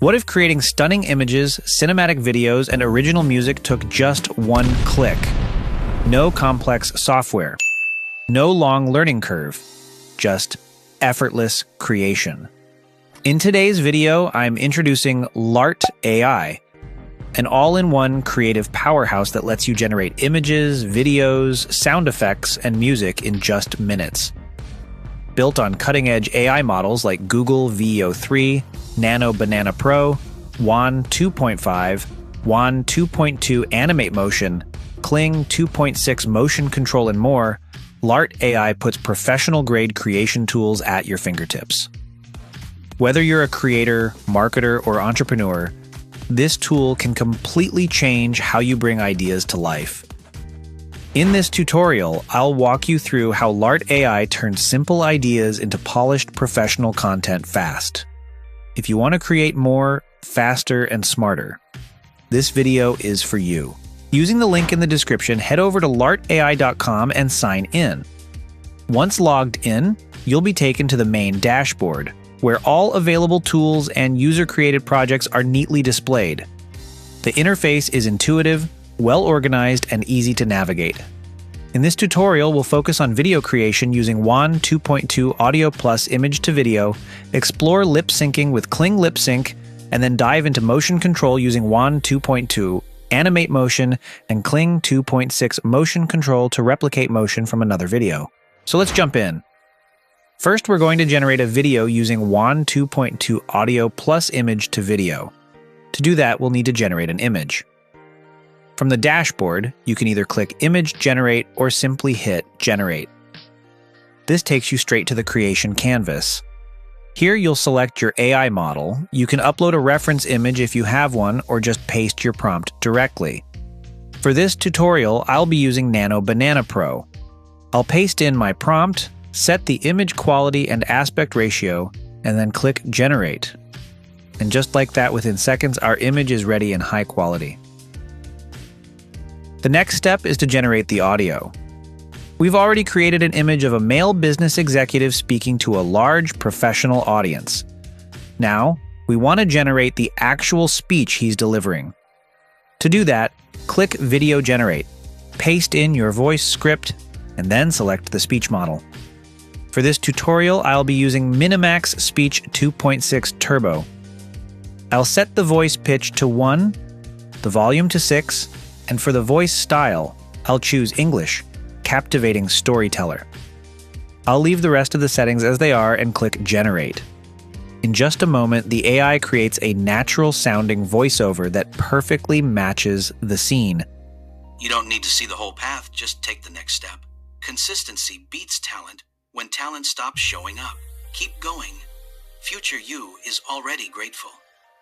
What if creating stunning images, cinematic videos, and original music took just one click? No complex software. No long learning curve. Just effortless creation. In today's video, I'm introducing Lart AI, an all-in-one creative powerhouse that lets you generate images, videos, sound effects, and music in just minutes. Built on cutting-edge AI models like Google Veo3, Nano Banana Pro, Wan 2.5, Wan 2.2 Animate Motion, Kling 2.6 Motion Control, and more, Lart AI puts professional-grade creation tools at your fingertips. Whether you're a creator, marketer, or entrepreneur, this tool can completely change how you bring ideas to life. In this tutorial, I'll walk you through how Lart AI turns simple ideas into polished professional content fast. If you want to create more, faster, and smarter, this video is for you. Using the link in the description, head over to lartai.com and sign in. Once logged in, you'll be taken to the main dashboard, where all available tools and user-created projects are neatly displayed. The interface is intuitive, well-organized, and easy to navigate. In this tutorial, we'll focus on video creation using Wan 2.2 Audio Plus Image to Video, explore lip syncing with Kling Lip Sync, and then dive into motion control using Wan 2.2, Animate Motion, and Kling 2.6 Motion Control to replicate motion from another video. So let's jump in. First, we're going to generate a video using Wan 2.2 Audio Plus Image to Video. To do that, we'll need to generate an image. From the dashboard, you can either click Image Generate or simply hit Generate. This takes you straight to the creation canvas. Here you'll select your AI model. You can upload a reference image if you have one, or just paste your prompt directly. For this tutorial, I'll be using Nano Banana Pro. I'll paste in my prompt, set the image quality and aspect ratio, and then click Generate. And just like that, within seconds, our image is ready in high quality. The next step is to generate the audio. We've already created an image of a male business executive speaking to a large professional audience. Now, we want to generate the actual speech he's delivering. To do that, click Video Generate, paste in your voice script, and then select the speech model. For this tutorial, I'll be using Minimax Speech 2.6 Turbo. I'll set the voice pitch to 1, the volume to 6, and for the voice style, I'll choose English, Captivating Storyteller. I'll leave the rest of the settings as they are and click Generate. In just a moment, the AI creates a natural-sounding voiceover that perfectly matches the scene. You don't need to see the whole path, just take the next step. Consistency beats talent when talent stops showing up. Keep going. Future you is already grateful.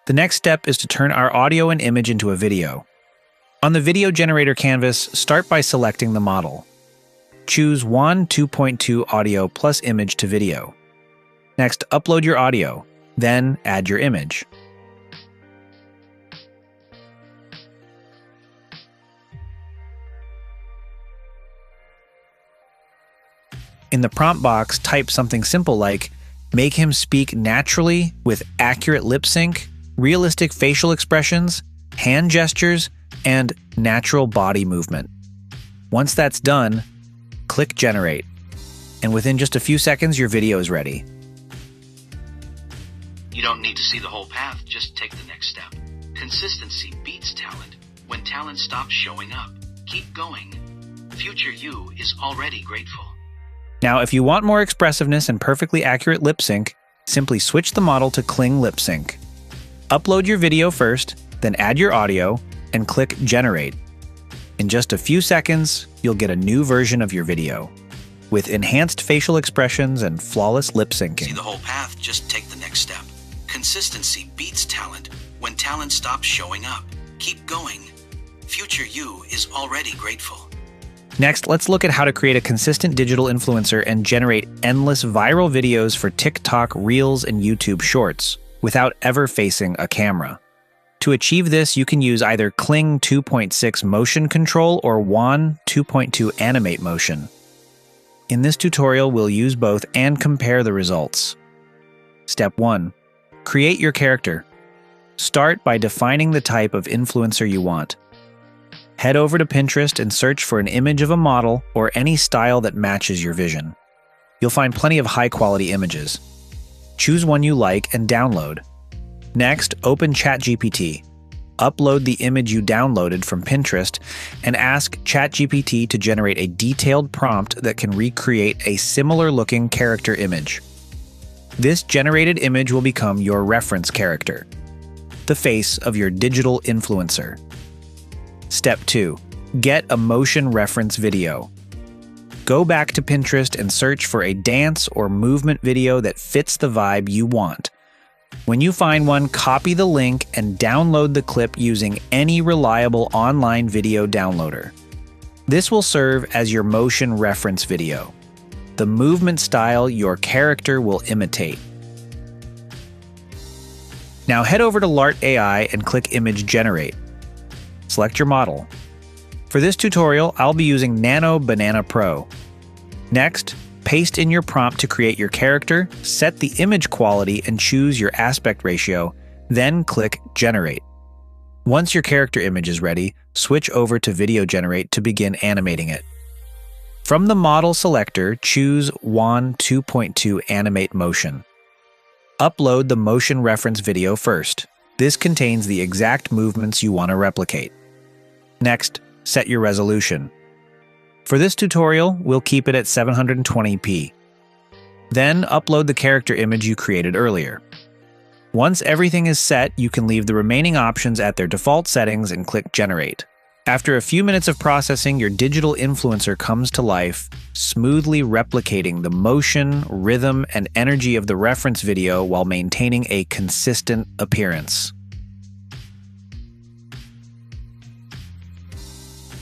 The next step is to turn our audio and image into a video. On the video generator canvas, start by selecting the model. Choose Wan 2.2 Audio Plus Image to Video. Next, upload your audio, then add your image. In the prompt box, type something simple like, "Make him speak naturally with accurate lip sync, realistic facial expressions, hand gestures, and natural body movement." Once that's done, click Generate, and within just a few seconds, your video is ready. You don't need to see the whole path, just take the next step. Consistency beats talent when talent stops showing up. Keep going. Future you is already grateful. Now, if you want more expressiveness and perfectly accurate lip sync, simply switch the model to Kling Lip Sync. Upload your video first, then add your audio, and click Generate. In just a few seconds, you'll get a new version of your video, with enhanced facial expressions and flawless lip syncing. See the whole path, just take the next step. Consistency beats talent when talent stops showing up. Keep going. Future you is already grateful. Next, let's look at how to create a consistent digital influencer and generate endless viral videos for TikTok, Reels, and YouTube Shorts without ever facing a camera. To achieve this, you can use either Kling 2.6 Motion Control or Wan 2.2 Animate Motion. In this tutorial, we'll use both and compare the results. Step 1. Create your character. Start by defining the type of influencer you want. Head over to Pinterest and search for an image of a model or any style that matches your vision. You'll find plenty of high-quality images. Choose one you like and download. Next, open ChatGPT. Upload the image you downloaded from Pinterest and ask ChatGPT to generate a detailed prompt that can recreate a similar-looking character image. This generated image will become your reference character, the face of your digital influencer. Step 2. Get a motion reference video. Go back to Pinterest and search for a dance or movement video that fits the vibe you want. When you find one, copy the link and download the clip using any reliable online video downloader. This will serve as your motion reference video, the movement style your character will imitate. Now head over to Lart AI and click Image Generate. Select your model. For this tutorial, I'll be using Nano Banana Pro. Next, paste in your prompt to create your character, set the image quality, and choose your aspect ratio, then click Generate. Once your character image is ready, switch over to Video Generate to begin animating it. From the model selector, choose Wan 2.2 Animate Motion. Upload the motion reference video first. This contains the exact movements you want to replicate. Next, set your resolution. For this tutorial, we'll keep it at 720p. Then upload the character image you created earlier. Once everything is set, you can leave the remaining options at their default settings and click Generate. After a few minutes of processing, your digital influencer comes to life, smoothly replicating the motion, rhythm, and energy of the reference video while maintaining a consistent appearance.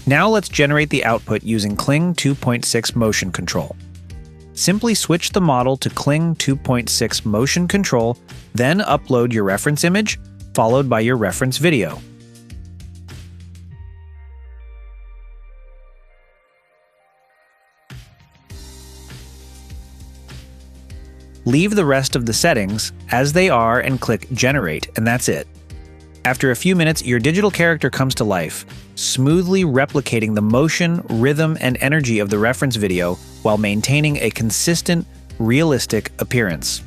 Now let's generate the output using Kling 2.6 Motion Control. Simply switch the model to Kling 2.6 Motion Control, then upload your reference image, followed by your reference video. Leave the rest of the settings as they are and click Generate, and that's it. After a few minutes, your digital character comes to life, smoothly replicating the motion, rhythm, and energy of the reference video while maintaining a consistent, realistic appearance.